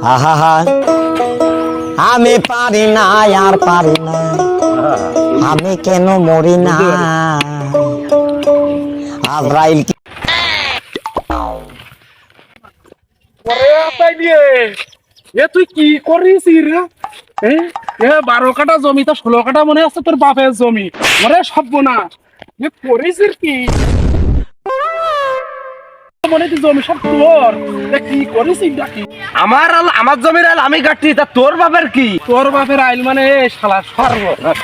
আহা আমি পারি না আর পারি না, আমি কেন মরি না। আজরাইল কি তুই কি করিস রে? 12 কাঠা জমি তো 16 কাঠা মনে আছে তোর বাপের জমি। ওরে সর্বনাশ, করিস কি মনে তুই জমি সব তোর? কি করিস নাকি? আমার জমির আইল আমি কাটি, তা তোর বাপের কি? তোর বাপের আইল মানে শালা সর্বনাশ।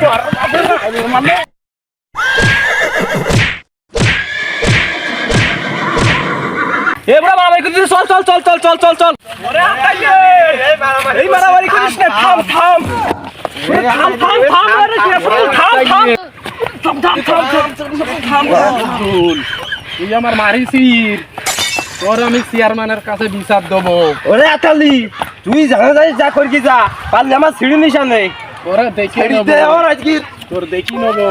তোর বাপের আইল মানে চল চল চল চল চল চল চল। এই মারামারি করিস না, থাম থাম থাম থাম থাম আরে কি থাম থাম থাম থাম থাম থাম। তুই আমার মারিসির, তোর আমি চেয়ারম্যানের কাছে বিচার দেবো। ওরে আতালি, তুই জানা যাই যা করবি যা, পারলে আমার সিঁড়ি নিশান নেই। তোরা দেখি নেবো, তোর দেখি নেবো।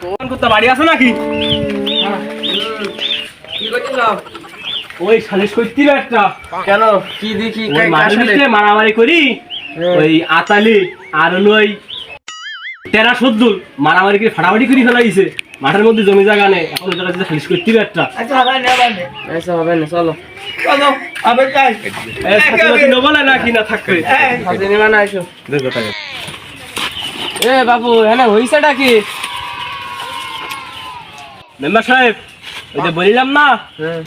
তোর কুত্তা বাড়ি আছে নাকি? কি করছিস? ওই সালিশ করতি একটা। কেন কি দেখি মারামারি করি? ওই আতালি আর ওই তেরা সদ্দুল মারামারি করে ফাটাফাটি করে ফেলাইছে। মাঠের মধ্যে জমি জায়গা নেই, এখন ওই জায়গায় সালিশ করতি একটা। আচ্ছা হবে না, চলো চলো আবার যাই। নবলে না কি না থাকবে হাতে নেবা না। আইসো এ বাবু, হ্যাঁ হইছেটা কি? মেম্বার সাহেব, ওই যে বললাম না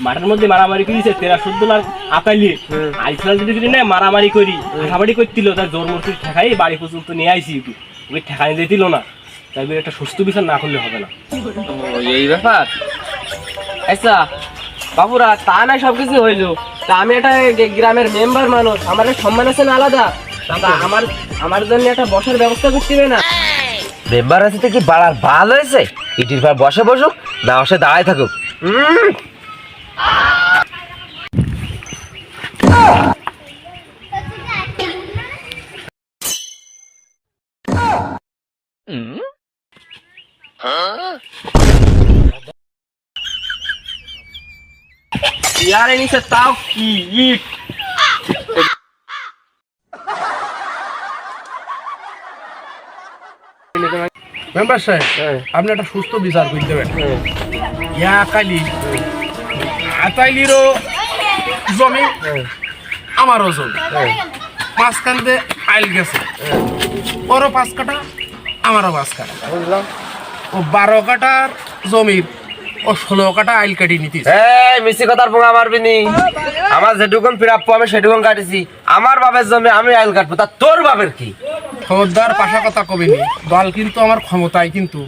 মাঠের মধ্যে মারামারি করেছে তেরা সদ্দুল আর আতালি। আইসলাম যদি নেই মারামারি করি ফাটাফাটি করছিল, তার জোর মূর্তি ঠেকাই বাড়ি পর্যন্ত নিয়ে আইসি। ওই ঠেকানি দিতেছিল না, তাই একটা সুস্থ বিচার না করলে হবে না। এই ব্যাপার। আচ্ছা বাবুরা, তা নাই সবকিছু হইলো, তা আমি একটা গ্রামের মেম্বার মানুষ, আমার সম্মান আছে না আলাদা। আমার জন্য একটা বসার ব্যবস্থা করতে হবে না? মেম্বার আছে তো কি বাড়ার ভাল হয়েছে? ইটির পর বসে বসুক, না বসে দাঁড়ায় থাকুক। ইয়ারে নিচে তাও কি ইট। মেম্বার সাহেব, আপনি একটা সুস্থ বিচার করতে পারেন। ইয়া কালি আতাইলিরও জমি, আমারও জমি, মাঝখান দিয়ে আইল গেছে। ওরও 5 কাঠা, আমারও 5 কাঠা। বুঝলাম। ও 12 কাঠার জমির ও 16 কাঠা আইল কাটি নিতিস। এই মিছি কথার পোঙা মারবি নি। আমার যেটুকুন প্রাপ্য আমি সেটুকুন কাটিছি। আমার বাপের জমি আমি আইল কাটবো, তা তোর বাপের কি? খবরদার পাশা কথা কবিনি, দল কিন্তু আমার ক্ষমতায়, কিন্তু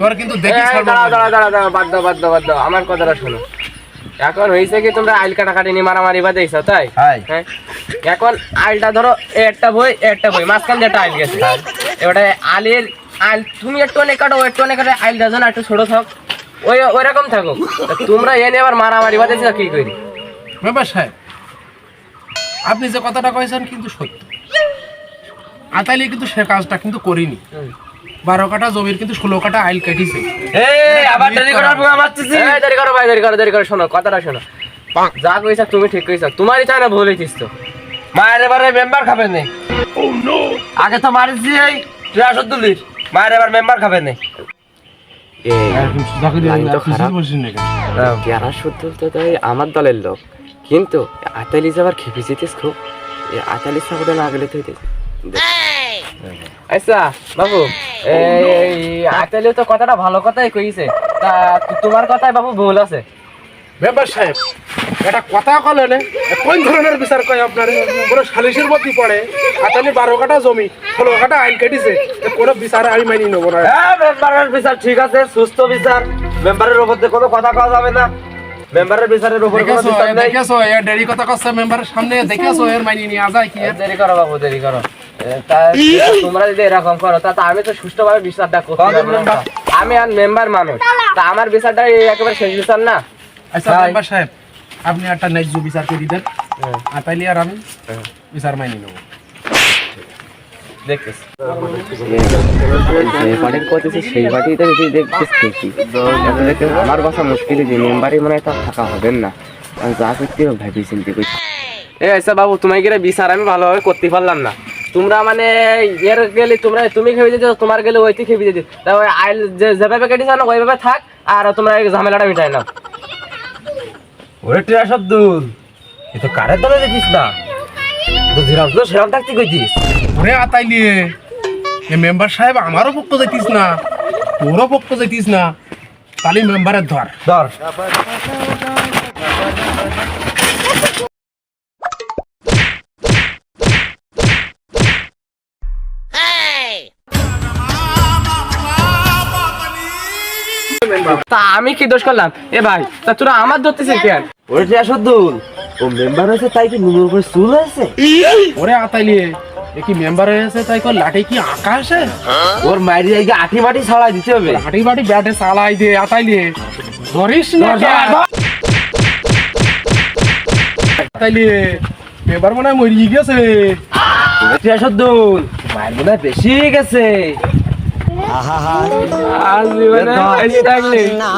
তোর কিন্তু দেখি দাঁড়া বাদ দাও আমার কথাটা শোনো। এখন হয়েছে কি, তোমরা আইল কাটাকাটি নিয়ে মারামারি বাঁধাইছো, তাই? হ্যাঁ। এখন আইলটা ধরো একটা বই মাঝখান দিয়ে একটা আইল গেছে। এবারে আইল তুমি একটু অনেক কাটো, একটু অনেক কাটো, আইলটা যেন একটু ছোট থাক, ওই রকম থাকো। তোমরা এনে আবার মারামারি বাঁধাইছো কি করি? মেম্বার সাহেব, আপনি যে কথাটা কয়েছেন কিন্তু সত্য। আতাইলে কিন্তু সে কাজটা কিন্তু করিনি। 12 কাঠা জমির কিন্তু 16 কাঠা আইল কেটেছে। আবার দেরি করার পোঙা মারছিস? দেরি করো ভাই, দেরি করো। শোনো কথাটা শোনো, যা কইছা তুমি ঠিক কইছা, তোমারই চাই না ভুল হইতিস তো। মায়ের এবারে মেম্বার খাবে না। আগে তো মারিছি এই টিরাসদ্দুলির, মায়ের এবার মেম্বার খাবে না। আমার দলের লোক, কিন্তু আতালি যাবার খেপে যেতিস খুব। আতালি সাবধান না গেলে তো আচ্ছা বাবু, এই আতালি তো কথাটা ভালো কথাই কইছে, তা তোমার কথাই বাবু ভুল আছে। মেম্বার সাহেব, এটা কথা কলে কোন ধরনের বিচার কয় আপনার? কোনো সালিশের মধ্যে পড়ে আতালি 12 কাঠা জমি 16 কাঠা আইল কেটেছে, কোনো বিচার আমি মানি নেবো না। মেম্বারের বিচার ঠিক আছে, সুস্থ বিচার। মেম্বারের উপর দিয়ে কোনো কথা কওয়া যাবে না। মেম্বারের বিচারের উপর কোনো বিচার নাই। দেখেছো এর দেরি কথা কচ্ছে মেম্বারের সামনে, দেখেছো এর মানি নিয়ে যায় কি? দেরি করো বাবু, দেরি করো। তোমরা যদি এরকম করো, তা আমি তো সুষ্ঠুভাবে বিচারটা করতে পারবো না। আমি আর মেম্বার মানুষ, তা আমার বিচারটা একেবারে শেষ বিচার না। আচ্ছা মেম্বার সাহেব, আপনি একটা ন্যায্য বিচার করে দেন, আতাইলি আর আমি বিচার মানি নেবো। দেখতেছি যে বাড়ির করতেছি সেই বাড়িতে যদি দেখতেছি আমার বাসা মুশকিল, যে মেম্বারই মনে হয় তা থাকা হবে না। যা করতে হবে ভাবি চিন্তা করছি। এ আচ্ছা বাবু, তোমায় গেলে বিচার আমি ভালোভাবে করতে পারলাম না। তোমরা মানে এর গেলে তুমি খেয়ে দিতে, তোমার গেলে ওইটি খেয়ে দিতে। তা ওই আইল যেভাবে কেটেছ না ওইভাবে থাক, আর তোমরা এই ঝামেলাটা মিটাই নাও। ওরে টিয়া শব্দুল, এ তো কারের দলে দেখিস না, তো যেরাম তো সেরাম থাকতে কইতিস। ওরে আতাইলি এ মেম্বার সাহেব আমারও পক্ষ যাইতিস না, তোরও পক্ষ যাইতিস না, তাহলে মেম্বারের ধর। ধর তা আমি কি দোষ করলাম? এ ভাই, তা তোরা আমার ধরতেছিস কেন? ওরে টিয়া শব্দুল, ও মেম্বার হয়েছে তাই কি নুনুর উপরে চুল হয়েছে? ওরে আতাইলি এ কি মেম্বার হয়েছে তাই কর লাঠি কি আকাশে? ওর মায়ের জায়গায় আঠি মাটি ছড়াই দিতে হবে। হাঁটি বাটি ব্যাটে চালাই দে আতাইলি, ধরিস না আতাইলি, মেম্বার মনে হয় মরিয়ে গেছে। ওরে টিয়া শব্দুল, মায়ের মনে হয় বেশি হয়ে গেছে। আহা আজ জীবনে বেশি থাকলে না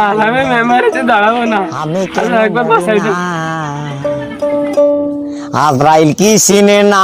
আর আমি মেম্বার হচ্ছে দাঁড়াবো না। আমি একবার বাসায় আজরাইল কি সিনে না